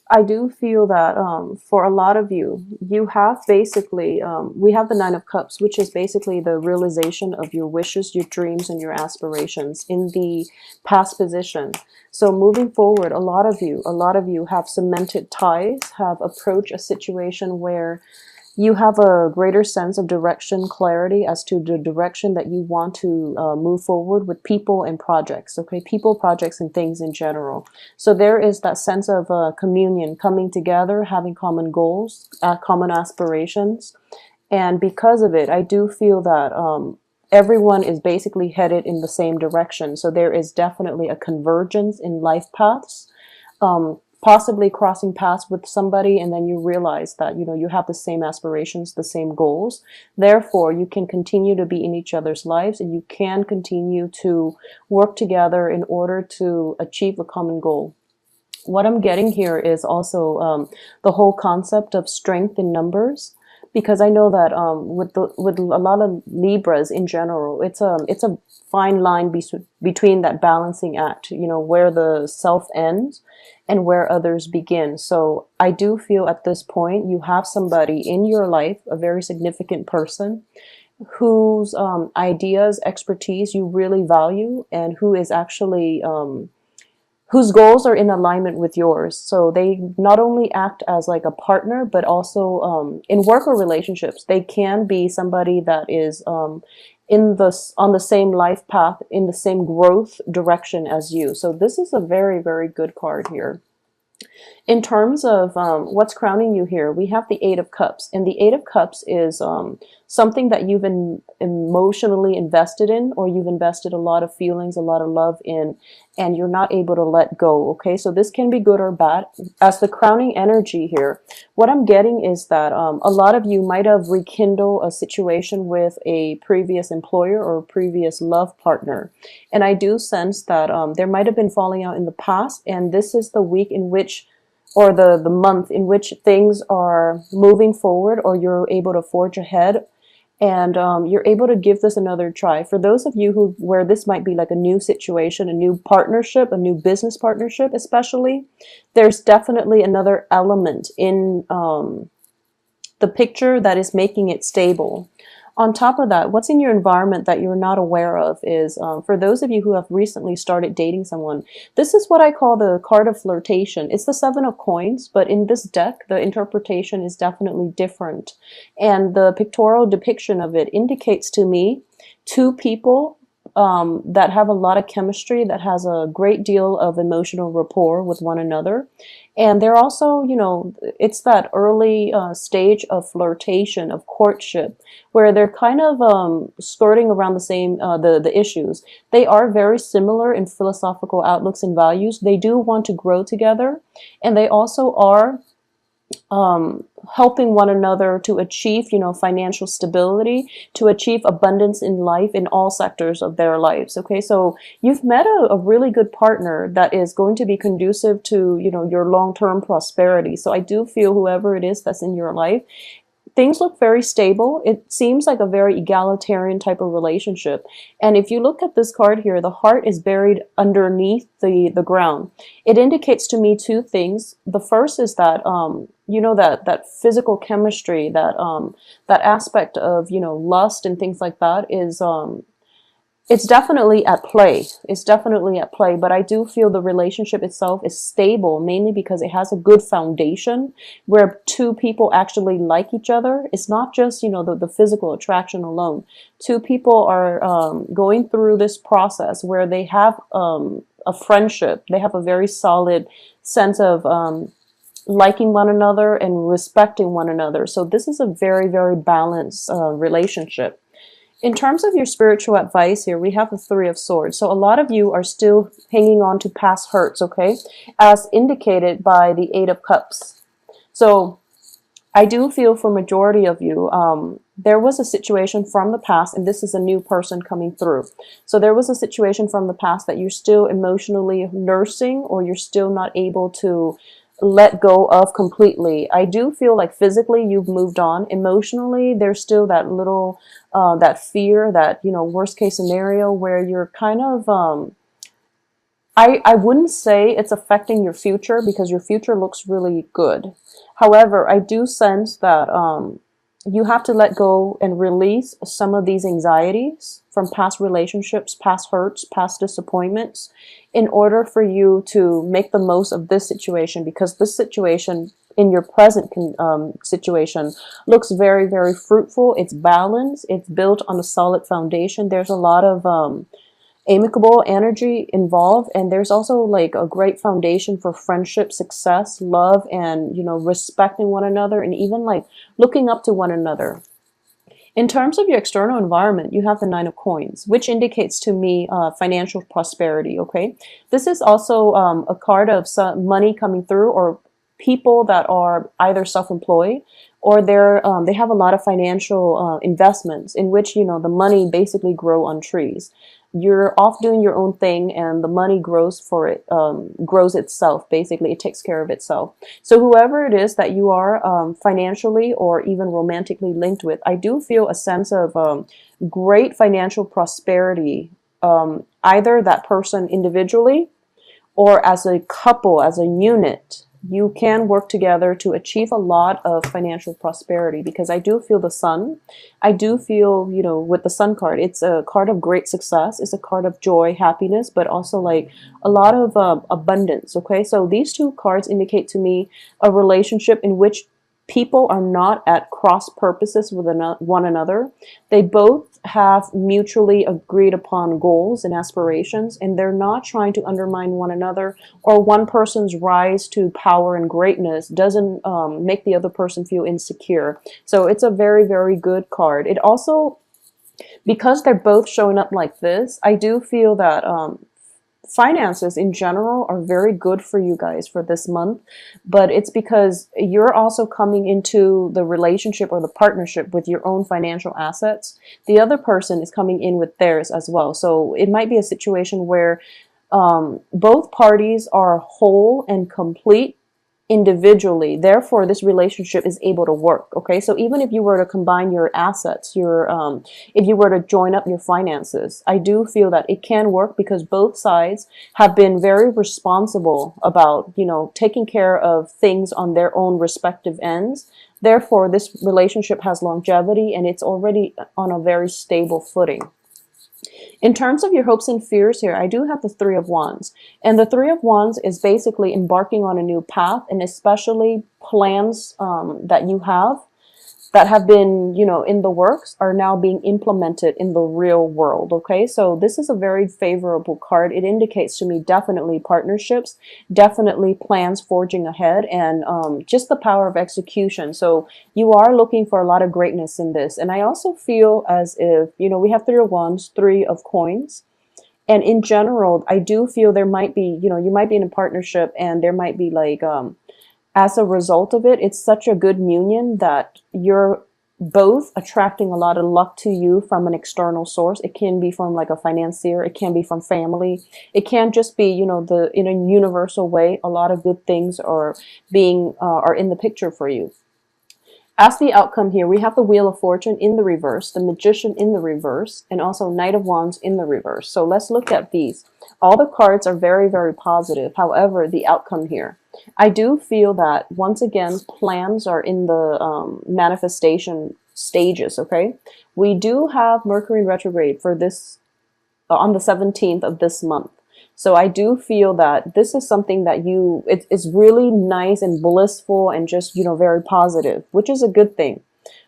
I do feel that for a lot of you, you have basically, we have the Nine of Cups, which is basically the realization of your wishes, your dreams, and your aspirations in the past position. So moving forward, a lot of you have cemented ties, have approached a situation where you have a greater sense of direction, clarity as to the direction that you want to move forward with people and projects. Okay, people, projects, and things in general. So there is that sense of communion, coming together, having common goals, common aspirations. And because of it, I do feel that everyone is basically headed in the same direction. So there is definitely a convergence in life paths, possibly crossing paths with somebody, and then you realize that you have the same aspirations, the same goals. Therefore, you can continue to be in each other's lives, and you can continue to work together in order to achieve a common goal. What I'm getting here is also the whole concept of strength in numbers, because I know that with a lot of Libras in general, it's a fine line between that balancing act, where the self ends and where others begin. So I do feel at this point you have somebody in your life, a very significant person, whose ideas, expertise you really value, and who is actually whose goals are in alignment with yours. So they not only act as like a partner, but also in work or relationships, they can be somebody that is in the on the same life path, in the same growth direction as you. So this is a very, very good card here. In terms of what's crowning you here, we have the Eight of Cups. And the Eight of Cups is something that you've been emotionally invested in, or you've invested a lot of feelings, a lot of love in, and you're not able to let go. Okay, so this can be good or bad. As the crowning energy here, what I'm getting is that a lot of you might have rekindled a situation with a previous employer or a previous love partner. And I do sense that there might have been falling out in the past, and this is the week in which, or the month in which things are moving forward, or you're able to forge ahead, and you're able to give this another try. For those of you where this might be like a new situation, a new partnership, a new business partnership especially, there's definitely another element in the picture that is making it stable. On top of that, what's in your environment that you're not aware of is, for those of you who have recently started dating someone, this is what I call the card of flirtation. It's the Seven of Coins, but in this deck, the interpretation is definitely different. And the pictorial depiction of it indicates to me two people that have a lot of chemistry, that has a great deal of emotional rapport with one another. And they're also, it's that early stage of flirtation, of courtship, where they're kind of skirting around the same, the issues. They are very similar in philosophical outlooks and values. They do want to grow together, and they also are helping one another to achieve, financial stability, to achieve abundance in life in all sectors of their lives. Okay, so you've met a really good partner that is going to be conducive to, your long-term prosperity. So I do feel whoever it is that's in your life, things look very stable. It seems like a very egalitarian type of relationship. And if you look at this card here, the heart is buried underneath the ground. It indicates to me two things. The first is that, that physical chemistry, that aspect of, lust and things like that is, it's definitely at play. It's definitely at play, but I do feel the relationship itself is stable, mainly because it has a good foundation where two people actually like each other. It's not just, the physical attraction alone. Two people are going through this process where they have a friendship. They have a very solid sense of liking one another and respecting one another. So this is a very, very balanced relationship. In terms of your spiritual advice here, we have the Three of Swords. So a lot of you are still hanging on to past hurts, okay? As indicated by the Eight of Cups. So I do feel for majority of you, there was a situation from the past, and this is a new person coming through. So there was a situation from the past that you're still emotionally nursing, or you're still not able to let go of completely. I do feel like physically you've moved on. Emotionally, there's still that little, that fear, that, worst case scenario where you're kind of I wouldn't say it's affecting your future because your future looks really good. However, I do sense that you have to let go and release some of these anxieties from past relationships, past hurts, past disappointments, in order for you to make the most of this situation, because this situation in your present situation looks very, very fruitful. It's balanced. It's built on a solid foundation. There's a lot of amicable energy involved, and there's also like a great foundation for friendship, success, love, and respecting one another, and even like looking up to one another. In terms of your external environment, you have the Nine of Coins, which indicates to me financial prosperity. Okay, this is also a card of some money coming through, or people that are either self-employed, or they have a lot of financial investments in which the money basically grow on trees. You're off doing your own thing, and the money grows for it, grows itself. Basically, it takes care of itself. So whoever it is that you are financially or even romantically linked with, I do feel a sense of great financial prosperity, either that person individually or as a couple, as a unit. You can work together to achieve a lot of financial prosperity, because I do feel the sun. I do feel, with the sun card, it's a card of great success. It's a card of joy, happiness, but also like a lot of abundance. Okay, so these two cards indicate to me a relationship in which people are not at cross purposes with one another. They both have mutually agreed upon goals and aspirations, and they're not trying to undermine one another, or one person's rise to power and greatness doesn't make the other person feel insecure. So it's a very, very good card. It also, because they're both showing up like this, I do feel that finances in general are very good for you guys for this month, but it's because you're also coming into the relationship or the partnership with your own financial assets. The other person is coming in with theirs as well. So it might be a situation where both parties are whole and complete individually. Therefore, this relationship is able to work. Okay, so even if you were to combine your assets, if you were to join up your finances, I do feel that it can work, because both sides have been very responsible about taking care of things on their own respective ends. Therefore, this relationship has longevity, and it's already on a very stable footing. In terms of your hopes and fears here, I do have the Three of Wands. And the Three of Wands is basically embarking on a new path, and especially plans that you have that have been, in the works are now being implemented in the real world. Okay, so this is a very favorable card. It indicates to me definitely partnerships, definitely plans forging ahead, and just the power of execution. So you are looking for a lot of greatness in this. And I also feel as if, we have Three of Wands, Three of Coins. And in general, I do feel there might be, you might be in a partnership, and there might be like, as a result of it, it's such a good union that you're both attracting a lot of luck to you from an external source. It can be from like a financier. It can be from family. It can just be, in a universal way, a lot of good things are in the picture for you. As the outcome here, we have the Wheel of Fortune in the reverse, the Magician in the reverse, and also Knight of Wands in the reverse. So let's look at these. All the cards are very, very positive. However, the outcome here, I do feel that, once again, plans are in the manifestation stages, okay? We do have Mercury in retrograde for this on the 17th of this month. So I do feel that this is something that it's really nice and blissful and just, very positive, which is a good thing.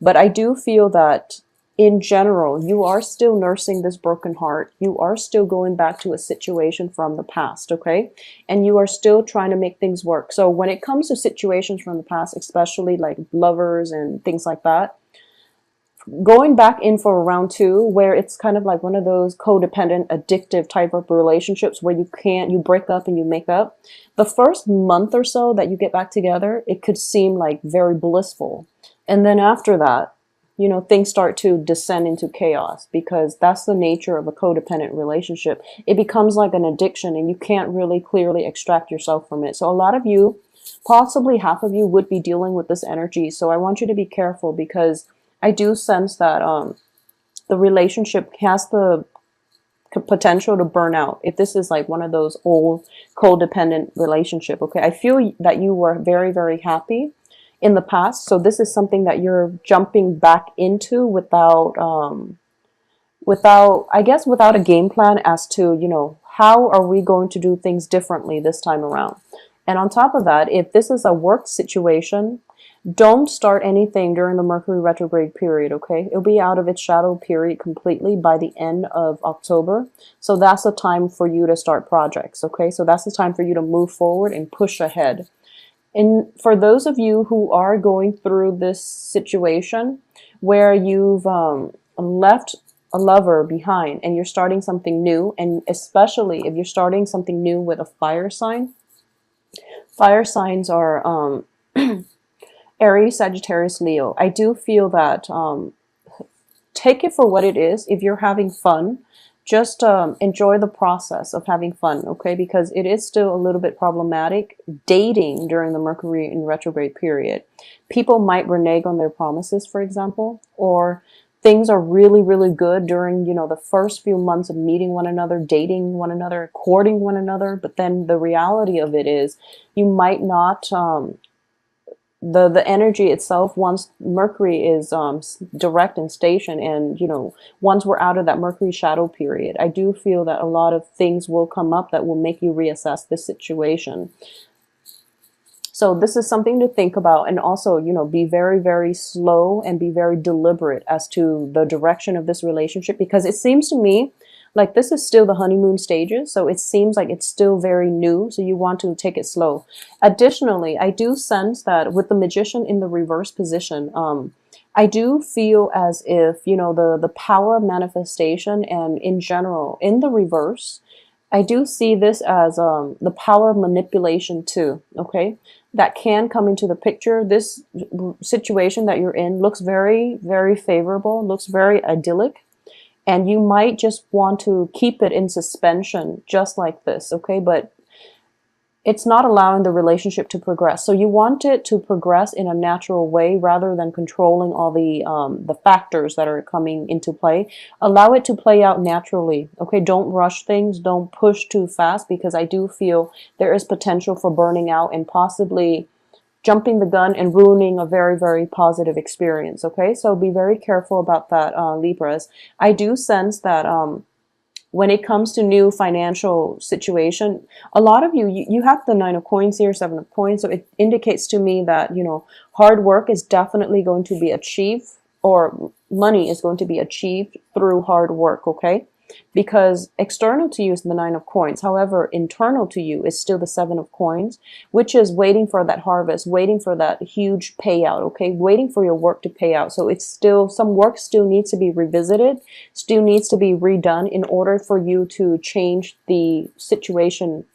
But I do feel that in general, you are still nursing this broken heart. You are still going back to a situation from the past, okay? And you are still trying to make things work. So when it comes to situations from the past, especially like lovers and things like that, going back in for round two, where it's kind of like one of those codependent, addictive type of relationships where you break up and you make up. The first month or so that you get back together, it could seem like very blissful. And then after that, things start to descend into chaos, because that's the nature of a codependent relationship. It becomes like an addiction, and you can't really clearly extract yourself from it. So a lot of you, possibly half of you, would be dealing with this energy. So I want you to be careful, because I do sense that the relationship has the potential to burn out. If this is like one of those old codependent relationship, okay, I feel that you were very, very happy in the past. So this is something that you're jumping back into without, I guess, without a game plan as to, how are we going to do things differently this time around? And on top of that, if this is a work situation, don't start anything during the Mercury retrograde period, okay? It'll be out of its shadow period completely by the end of October. So that's the time for you to start projects, okay? So that's the time for you to move forward and push ahead. And for those of you who are going through this situation where you've left a lover behind and you're starting something new, and especially if you're starting something new with a fire sign, fire signs are Aries, Sagittarius, Leo. I do feel that take it for what it is. If you're having fun, just enjoy the process of having fun, okay? Because it is still a little bit problematic dating during the Mercury in retrograde period. People might renege on their promises, for example, or things are really, really good during, the first few months of meeting one another, dating one another, courting one another. But then the reality of it is you might not, the energy itself, once Mercury is direct and station, and once we're out of that Mercury shadow period, I do feel that a lot of things will come up that will make you reassess this situation. So this is something to think about, and also, be very, very slow and be very deliberate as to the direction of this relationship, because it seems to me like this is still the honeymoon stages. So it seems like it's still very new. So you want to take it slow. Additionally, I do sense that with the Magician in the reverse position, I do feel as if, the power of manifestation and in general, in the reverse, I do see this as the power of manipulation too, okay? That can come into the picture. This situation that you're in looks very, very favorable, looks very idyllic. And you might just want to keep it in suspension just like this, okay? But it's not allowing the relationship to progress. So you want it to progress in a natural way rather than controlling all the factors that are coming into play. Allow it to play out naturally, okay? Don't rush things. Don't push too fast, because I do feel there is potential for burning out and possibly jumping the gun and ruining a very, very positive experience, okay? So be very careful about that, Libras. I do sense that when it comes to new financial situation, a lot of you have the 9 of coins here, 7 of coins, so it indicates to me that, hard work is definitely going to be achieved, or money is going to be achieved through hard work, okay? Because external to you is the 9 of coins. However, internal to you is still the 7 of coins, which is waiting for that harvest, waiting for that huge payout, okay? Waiting for your work to pay out. So it's still, some work still needs to be revisited, still needs to be redone in order for you to change the situation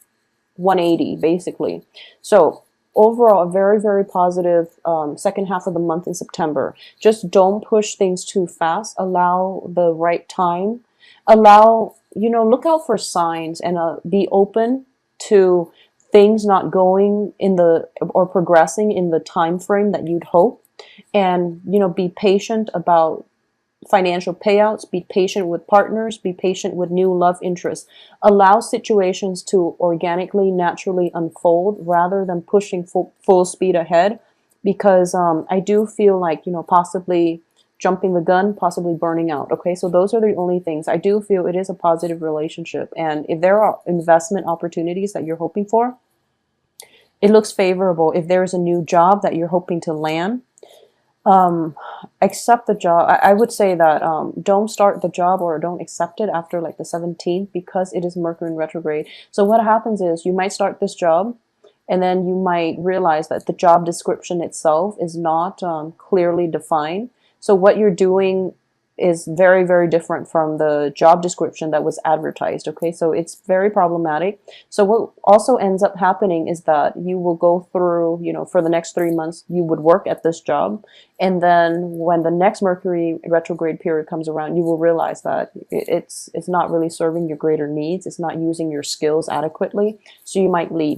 180, basically. So overall, a very, very positive second half of the month in September. Just don't push things too fast. Allow the right time. Allow, look out for signs, and be open to things not going in or progressing in the time frame that you'd hope. And, be patient about financial payouts, be patient with partners, be patient with new love interests. Allow situations to organically, naturally unfold rather than pushing full speed ahead, because I do feel like, possibly jumping the gun, possibly burning out. Okay, so those are the only things. I do feel it is a positive relationship. And if there are investment opportunities that you're hoping for, it looks favorable. If there is a new job that you're hoping to land, accept the job. I would say that don't start the job or don't accept it after like the 17th, because it is Mercury in retrograde. So what happens is you might start this job, and then you might realize that the job description itself is not clearly defined. So what you're doing is very, very different from the job description that was advertised. Okay, so it's very problematic. So what also ends up happening is that you will go through, for the next 3 months, you would work at this job. And then when the next Mercury retrograde period comes around, you will realize that it's not really serving your greater needs. It's not using your skills adequately. So you might leave.